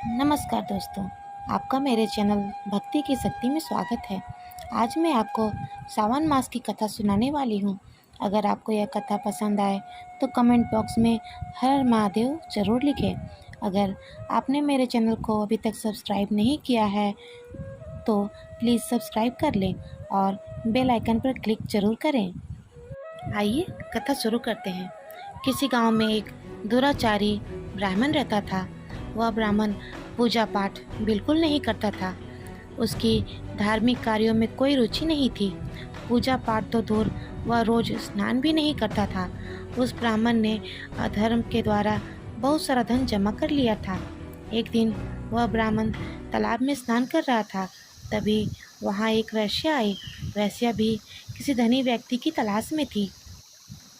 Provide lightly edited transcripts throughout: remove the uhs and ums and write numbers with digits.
नमस्कार दोस्तों, आपका मेरे चैनल भक्ति की शक्ति में स्वागत है। आज मैं आपको सावन मास की कथा सुनाने वाली हूँ। अगर आपको यह कथा पसंद आए तो कमेंट बॉक्स में हर हर महादेव ज़रूर लिखें। अगर आपने मेरे चैनल को अभी तक सब्सक्राइब नहीं किया है तो प्लीज़ सब्सक्राइब कर लें और बेल आइकन पर क्लिक ज़रूर करें। आइए कथा शुरू करते हैं। किसी गांव में एक दुराचारी ब्राह्मण रहता था। वह ब्राह्मण पूजा पाठ बिल्कुल नहीं करता था। उसकी धार्मिक कार्यों में कोई रुचि नहीं थी। पूजा पाठ तो दूर, वह रोज स्नान भी नहीं करता था। उस ब्राह्मण ने अधर्म के द्वारा बहुत सारा धन जमा कर लिया था। एक दिन वह ब्राह्मण तालाब में स्नान कर रहा था। तभी वहाँ एक वेश्या आई। वेश्या भी किसी धनी व्यक्ति की तलाश में थी।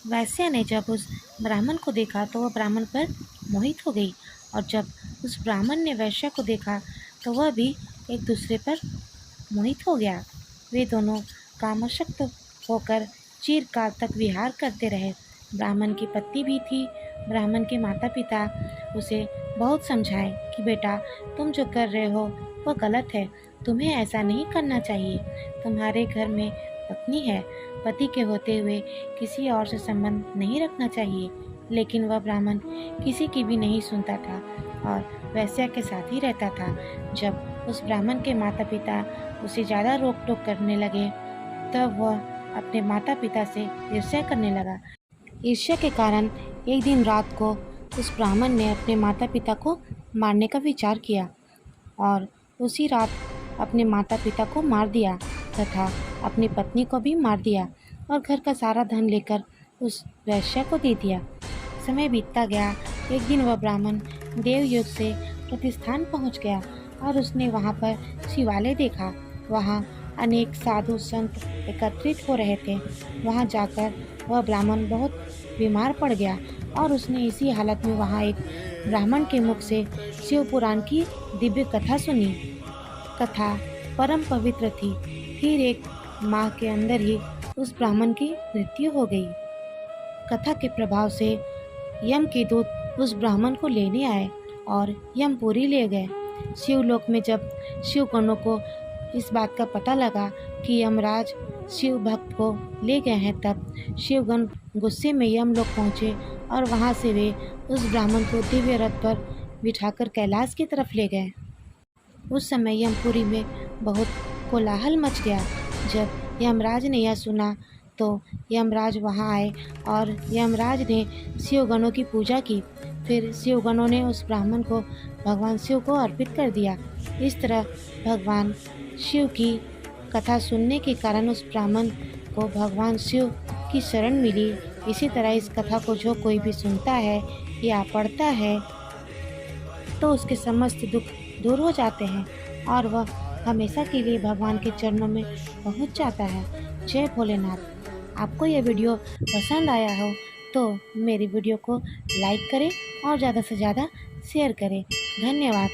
वेश्या ने जब उस ब्राह्मण को देखा तो वह ब्राह्मण पर मोहित हो गई, और जब उस ब्राह्मण ने वेश्या को देखा तो वह भी एक दूसरे पर मोहित हो गया। वे दोनों कामासक्त होकर चिरकाल तक विहार करते रहे। ब्राह्मण की पत्नी भी थी। ब्राह्मण के माता पिता उसे बहुत समझाए कि बेटा, तुम जो कर रहे हो वह गलत है। तुम्हें ऐसा नहीं करना चाहिए। तुम्हारे घर में पत्नी है। पति के होते हुए किसी और से संबंध नहीं रखना चाहिए। लेकिन वह ब्राह्मण किसी की भी नहीं सुनता था और वेश्या के साथ ही रहता था। जब उस ब्राह्मण के माता पिता उसे ज़्यादा रोक टोक करने लगे तब वह अपने माता पिता से ईर्ष्या करने लगा। ईर्ष्या के कारण एक दिन रात को उस ब्राह्मण ने अपने माता पिता को मारने का विचार किया और उसी रात अपने माता पिता को मार दिया तथा अपनी पत्नी को भी मार दिया और घर का सारा धन लेकर उस वेश्या को दे दिया। समय बीतता गया। एक दिन वह ब्राह्मण देवयुग से प्रतिस्थान पहुंच गया और उसने वहां पर शिवालय देखा। वहां अनेक साधु संत एकत्रित हो रहे थे। वहां जाकर वह ब्राह्मण बहुत बीमार पड़ गया और उसने इसी हालत में वहां एक ब्राह्मण के मुख से शिव पुराण की दिव्य कथा सुनी। कथा परम पवित्र थी। फिर एक माह के अंदर ही उस ब्राह्मण की मृत्यु हो गई। कथा के प्रभाव से यम के दूत उस ब्राह्मण को लेने आए और यमपुरी ले गए। शिवलोक में जब शिव गणों को इस बात का पता लगा कि यमराज शिव भक्त को ले गए हैं, तब शिवगण गुस्से में यमलोक पहुँचे और वहाँ से वे उस ब्राह्मण को दिव्य रथ पर बिठाकर कैलाश की तरफ ले गए। उस समय यमपुरी में बहुत कोलाहल मच गया। जब यमराज ने यह सुना तो यमराज वहां आए और यमराज ने शिवगणों की पूजा की। फिर शिवगणों ने उस ब्राह्मण को भगवान शिव को अर्पित कर दिया। इस तरह भगवान शिव की कथा सुनने के कारण उस ब्राह्मण को भगवान शिव की शरण मिली। इसी तरह इस कथा को जो कोई भी सुनता है या पढ़ता है तो उसके समस्त दुख दूर हो जाते हैं और वह हमेशा के लिए भगवान के चरणों में पहुंच जाता है। जय भोलेनाथ। आपको यह वीडियो पसंद आया हो तो मेरी वीडियो को लाइक करें और ज़्यादा से ज़्यादा शेयर करें। धन्यवाद।